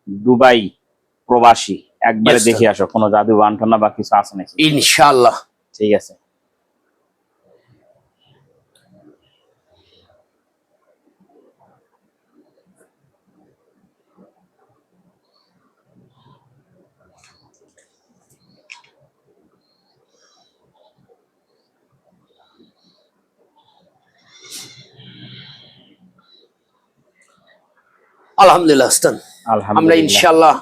Dubai প্রবাসী, একবারে Yes, দেখে sir. আসো কোনো জাদু বান্টনা বা কিছু আছে নাকি। ইনশাআল্লাহ। ঠিক আছে। আলহামদুলিল্লাহ উস্তাদ, আমরা আলহামদুলিল্লাহ। ইনশাআল্লাহ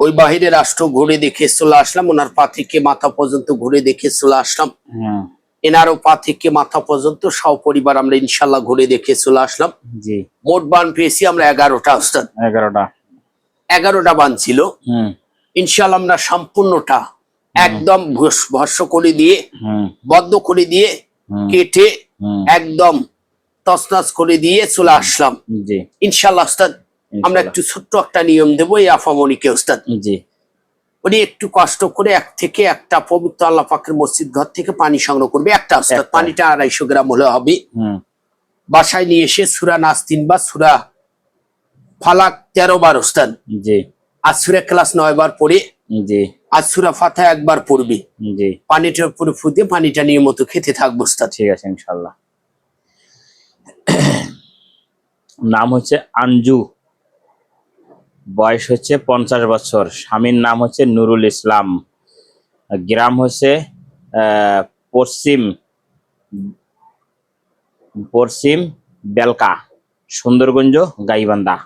ওই বাহিরের রাষ্ট্র ঘুরে দেখে চলে আসলাম, ওনার পা থেকে মাথা পর্যন্ত ঘুরে দেখে চলে আসলাম, এনারও পা থেকে মাথা পর্যন্ত সপরিবার আমরা ইনশাআল্লাহ ঘুরে দেখে চলে আসলাম। জি। মোট বান পেয়েছি আমরা 11টা উস্তাদ। 11টা বান ছিল। ইনশাআল্লাহ আমরা সম্পূর্ণটা একদম ভস্য করে দিয়ে, বদ্ধ করে দিয়ে, কেটে একদম তছনছ করে দিয়ে চলে আসলাম। জি ইনশাআল্লাহ উস্তাদ, আমরা একটু ছোট্ট একটা নিয়ম দেবো এই আফামনিকে উস্তাদ। জি। উনি একটু কষ্ট করে এক থেকে একটা পবিত্র আল্লাহ পাকের মসজিদ ঘর থেকে পানি সংগ্রহ করবে, একটা উস্তাদ। পানিটা 250 গ্রাম হলে হবে। বাসায় নিয়ে এসে সূরা নাস 3 বার, সূরা ফালাক 13 বার উস্তাদ। জি। আর সূরা ক্লাস 9 বার পড়ে, জি। আর সূরা ফাতিহা একবার পড়বে। জি। পানিটার উপরে ফুটে পানিটা নিয়মিত খেতে থাকবো উস্তাদ। ঠিক আছে ইনশাআল্লাহ। নাম হচ্ছে আঞ্জু, বয়স হচ্ছে 50 বছর, স্বামীর নাম হচ্ছে নুরুল ইসলাম, গ্রাম হচ্ছে পশ্চিম পশ্চিম বেলকা, সুন্দরগঞ্জ, গাইবান্ধা।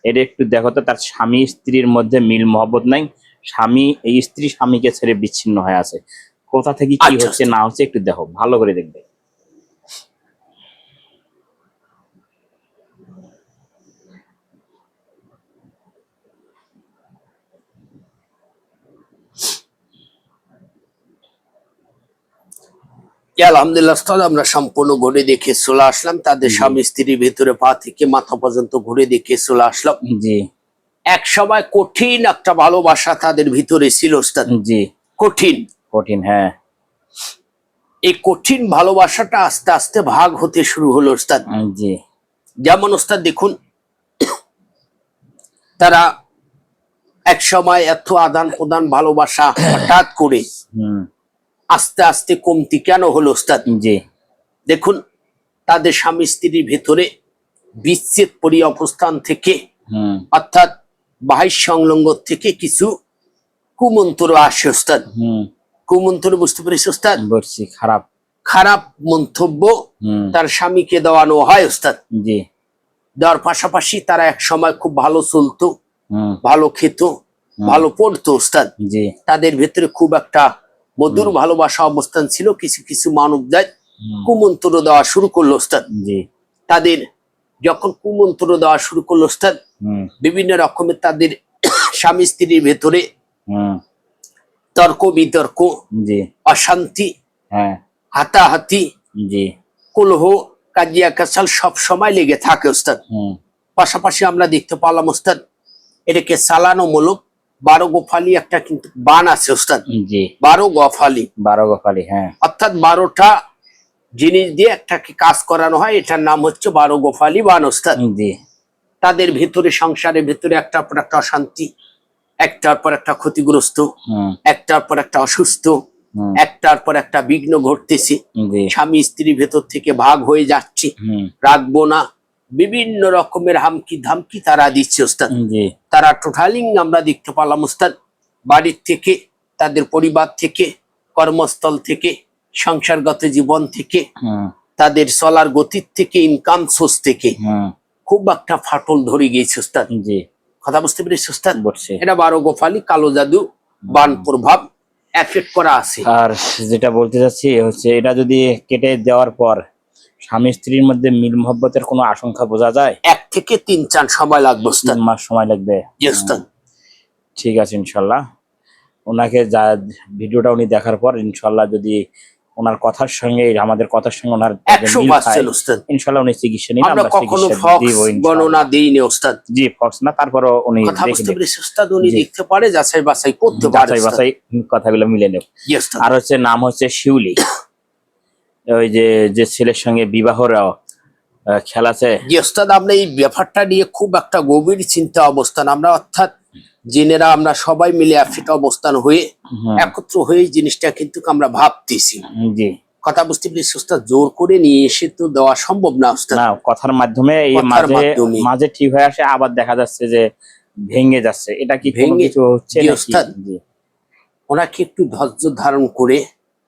এটা একটু দেখো তো, তার স্বামী স্ত্রীর মধ্যে মিল মহব্বত নাই, স্বামী এই স্ত্রী স্বামীকে ছেড়ে বিচ্ছিন্ন হয়ে আছে। কোথা থেকে কি হচ্ছে না হচ্ছে একটু দেখো, ভালো করে দেখবে। আলহামদুলিল্লাহ উস্তাদ, আমরা সম্পূর্ণ ঘুরে দেখে চলে আসলাম। তাদের স্বামী স্ত্রীর ভেতরে পা থেকে মাথা পর্যন্ত ঘুরে দেখে চলে আসলাম। জি। এক সময় কঠিন একটা ভালোবাসা তাদের ভিতরে ছিল উস্তাদ। জি। কঠিন কঠিন, হ্যাঁ। এই কঠিন ভালোবাসাটা আস্তে আস্তে ভাগ হতে শুরু হলো উস্তাদ। জি। যেমন উস্তাদ দেখুন, তারা এক সময় এত আদান প্রদান ভালোবাসা হঠাৎ করে আস্তে আস্তে কমতি কেন হলো উস্তাদ? জি। দেখুন, তাদের স্বামী স্ত্রীর ভেতরে বিচ্ছেদ পরি অবস্থান থেকে, অর্থাৎ বাহির সংলগ্ন থেকে কিছু কুমন্ত্র আসে উস্তাদ। কুমন্ত্র বুঝতে পেরেছি উস্তাদ? বলছি খারাপ খারাপ মন্তব্য তার স্বামীকে দেওয়ানো হয় উস্তাদ। জি। দেওয়ার পাশাপাশি তারা এক সময় খুব ভালো চলতো, ভালো খেত, ভালো পড়তো উস্তাদ। জি। তাদের ভেতরে খুব একটা মধুর ভালোবাসা অবস্থান ছিল। কিছু কিছু মানব জাত কুমন্ত্র দেওয়া শুরু করলো উস্তাদ। জি। তাদের যখন কুমন্ত্র দেওয়া শুরু করলো উস্তাদ, বিভিন্ন রকমের তাদের স্বামী স্ত্রীর ভেতরে তর্ক বিতর্ক, জি। অশান্তি, হ্যাঁ, হাতাহাতি, জি। কলহ, কাজিয়া কাসাল সব সময় লেগে থাকে উস্তাদ। পাশাপাশি আমরা দেখতে পেলাম উস্তাদ, এটাকে চালানোমূলক 12 গোফালি একটা কিন্তু বান আছে উস্তাদ। জি। 12 গোফালি, 12 গোফালি, হ্যাঁ। অর্থাৎ 12টা জিনিস দিয়ে একটাকে কাজ করানো হয়, এটার নাম হচ্ছে 12 গোফালি বান উস্তাদ। জি। তাদের ভিতরে, সংসারের ভিতরে একটার পর একটা অশান্তি, একটার পর একটা ক্ষতিগ্রস্ত, একটার পর একটা অসুস্থ, একটার পর একটা বিঘ্ন ঘটতেছে। স্বামী স্ত্রীর ভেতর থেকে ভাগ হয়ে যাচ্ছে, রাখবো না, বিভিন্ন রকমের হামকি ধামকি তারা দিচ্ছে উস্তাদ। তারা টোটালি আমরা দেখতে পেলাম উস্তাদ, বাড়ির থেকে, তাদের পরিবার থেকে, কর্মস্থল থেকে, সংসারগত জীবন থেকে, তাদের চলার গতির থেকে, ইনকাম সোর্স থেকে খুব একটা ফাটল ধরে গিয়েছে উস্তাদ। কথা বুঝতে পেরেছি উস্তাদ? এটা 12 গোফালি কালো জাদু বান প্রভাব এফেক্ট করা আছে। আর যেটা বলতে চাচ্ছি হচ্ছে, এটা যদি কেটে দেওয়ার পর স্বামী স্ত্রীর মধ্যে মিল মহব্বতের কোনো আশঙ্কা বোঝা যায়? 1 থেকে 3 সময় লাগবে উস্তাদ। 3 মাস সময় লাগবে। জি উস্তাদ। ঠিক আছে ইনশাল্লাহ। ওনাকে যা ভিডিওটা উনি দেখার পর ইনশাল্লাহ যদি ওনার কথার সঙ্গে আমাদের কথার সঙ্গে ওনার 100% উস্তাদ, ইনশাল্লাহ উনি চিকিৎসা নিন, আমরা কখনো ফক্স গণনা দেইনি উস্তাদ। জি, ফক্স না, তারপরও উনি কথা বুঝতে পেরেছি উস্তাদ, উনি দেখতে পারে, যাচাই বাছাই করতে পারে, যাচাই বাছাই কথাগুলো মিলে নেব। আর হচ্ছে নাম হচ্ছে শিউলি, ওই যে ছেলের সঙ্গে বিবাহ খেয়াল আছে? জি ওস্তাদ, আমরা এই ব্যাপারটা নিয়ে খুব একটা গভীর চিন্তা অবস্থান, আমরা অর্থাৎ জেনেরা আমরা সবাই মিলে একসাথে অবস্থান হয়ে একত্র হয়ে এই জিনিসটা কিন্তু আমরা ভাবতেছি। জি, কথা বুঝতে পেরেছি ওস্তাদ, জোর করে নিয়ে এসে তো দেওয়া সম্ভব না ওস্তাদ। না, কথার মাধ্যমে এই কথার মাঝে মাধ্যমে। মাঝে ঠিক হয়ে আসে, আবার দেখা যাচ্ছে যে ভেঙে যাচ্ছে। এটা কি কোনো ভেঙে- কিছু হচ্ছে জি নাকি? ওস্তাদ। জি। ওনাকে একটু ধৈর্য ধারণ করে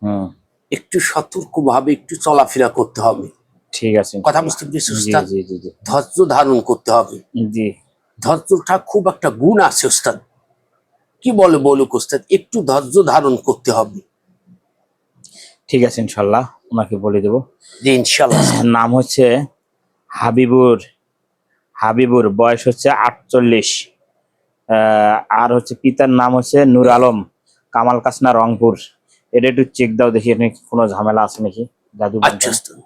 হুম, একটু সতর্ক ভাবে একটু চলাফেরা করতে হবে। ঠিক আছে। কথা বুঝতে পেরেছি জি ওস্তাদ, জি জি জি ধৈর্য ধারণ করতে হবে। জি, ধৈর্যটা খুব একটা গুণ আছে ওস্তাদ, কি বলে বলুক ওস্তাদ, একটু ধৈর্য ধারণ করতে হবে। ঠিক আছে, ইনশাল্লাহ ওনাকে বলে দেবো। জি ইনশাল্লাহ। নাম হচ্ছে হাবিবুর। হাবিবুর, বয়স হচ্ছে 48। আর হচ্ছে পিতার নাম হচ্ছে নূর আলম, কামাল কাসনা, রংপুর। এটা একটু চেক দাও দেখি, এখানে কোনো ঝামেলা আছে নাকি জাদু আচ্ছা বান্ধানে। ওস্তাদ।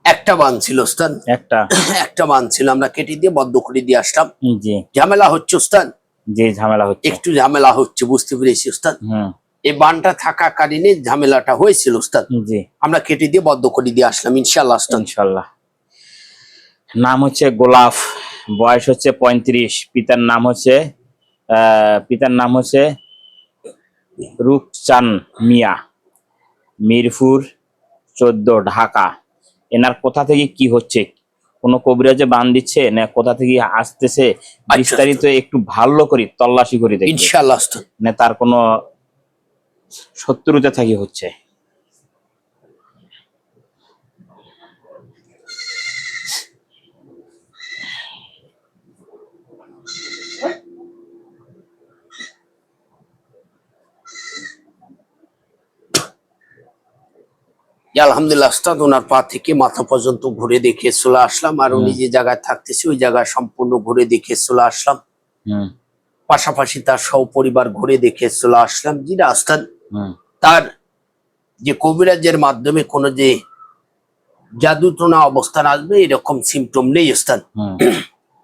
একটা বান ছিল ওস্তাদ, একটা, একটা বান ছিল, আমরা কেটে দিয়ে বদ্ধ করে দিয়ে আসলাম। জি ঝামেলা হচ্ছে ওস্তাদ, জি, ঝামেলা হচ্ছে। একটু ঝামেলা হচ্ছে, বুঝতে পেরেছি ওস্তাদ। হুম, এই বানটা থাকাকালীনে ঝামেলাটা হয়েছিল ওস্তাদ, জি, আমরা কেটে দিয়ে বদ্ধ করে দিয়ে আসলাম ইনশাল্লাহ ওস্তাদ। ইনশাল্লাহ। নাম হচ্ছে গোলাপ, বয়স হচ্ছে 35। পিতার নাম হচ্ছে রুকচান মিয়া, মিরপুর 14, ঢাকা। এনার কোথা থেকে কি হচ্ছে, কোনো কবিরাজে বান দিচ্ছে না কোথা থেকে আসতেছে, বিস্তারিত একটু ভালো করি তল্লাশি করি দেখবে, ইনশাল্লাহ ওস্তাদ। না তার কোনো শত্রুতা থাকি হচ্ছে। আলহামদুলিল্লাহ ওস্তাদ, ওনার পা থেকে মাথা পর্যন্ত ঘুরে দেখে চলে আসলাম, আর উনি যে জায়গায় থাকতেছে ওই জায়গায় সম্পূর্ণ ঘুরে দেখে চলে আসলাম। হুম পাশাপাশি তার সপরিবার ঘুরে দেখে চলে আসলাম। যেটা ওস্তাদ হুম, তার যে কবিরাজের মাধ্যমে কোনো যে জাদুটোনা অবস্থান আসবে এরকম সিমটম নেই ওস্তাদ। হুম,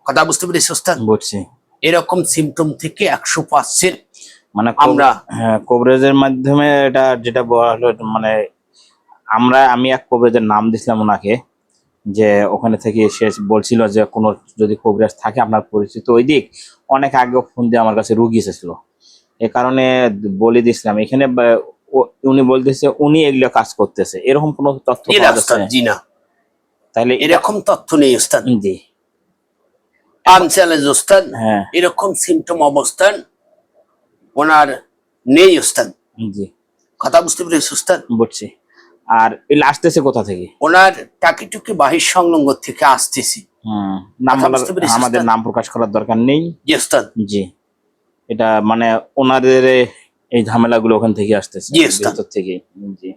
কথা বুঝতে পেরেছি ওস্তাদ, বুঝছি। এরকম সিমটম থেকে 100% মানে আমরা কবিরাজের মাধ্যমে এটা যেটা বলা হলো, মানে আমি এক কবিরাজের নাম দিছিলাম ওনাকে, যে ওখানে থেকে সে বলছিল যে কোনো যদি কবিরাজ থাকে আপনার পরিচিত ওই দিক, অনেক আগে ফোন দিয়ে আমার কাছে রুগী এসেছিল, এ কারণে বলে দিয়েছিলাম এখানে। উনি বলতেছে উনি এগুলো কাজ করতেছে, এরকম কোনো তথ্য পাওয়া যাচ্ছে? জি না, তাহলে এরকম তথ্য নেই ওস্তাদ। জি, আনচ্যালেঞ্জ ওস্তাদ, হ্যাঁ, এরকম সিমটম অবস্থান ওনার নেই ওস্তাদ। জি, কথা বুঝতে পেরেছি ওস্তাদ। বুঝছি। আর এগুলো আসতেছে কোথা থেকে? ওনার টাকিটুকি বাহির সংলগ্ন থেকে আসতেছি। নাম কথা বলার, বুঝতে পেরেছি আমাদের ওস্তাদ। নাম প্রকাশ করার দরকার নেই। জি ওস্তাদ। জি, এটা মানে ওনাদের এই ঝামেলাগুলো ওখান থেকে আসতেছে, জি ওস্তাদ। ভিতর থেকে। জি,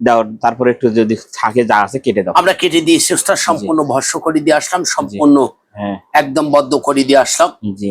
দাও, তারপরে একটু যদি থাকে যা আছে কেটে দাও। আমরা কেটে দিয়েছি ওস্তাদ, সম্পূর্ণ ভস্য করে দিয়ে আসলাম, সম্পূর্ণ হ্যাঁ, একদম বদ্ধ করে দিয়ে আসলাম। জি।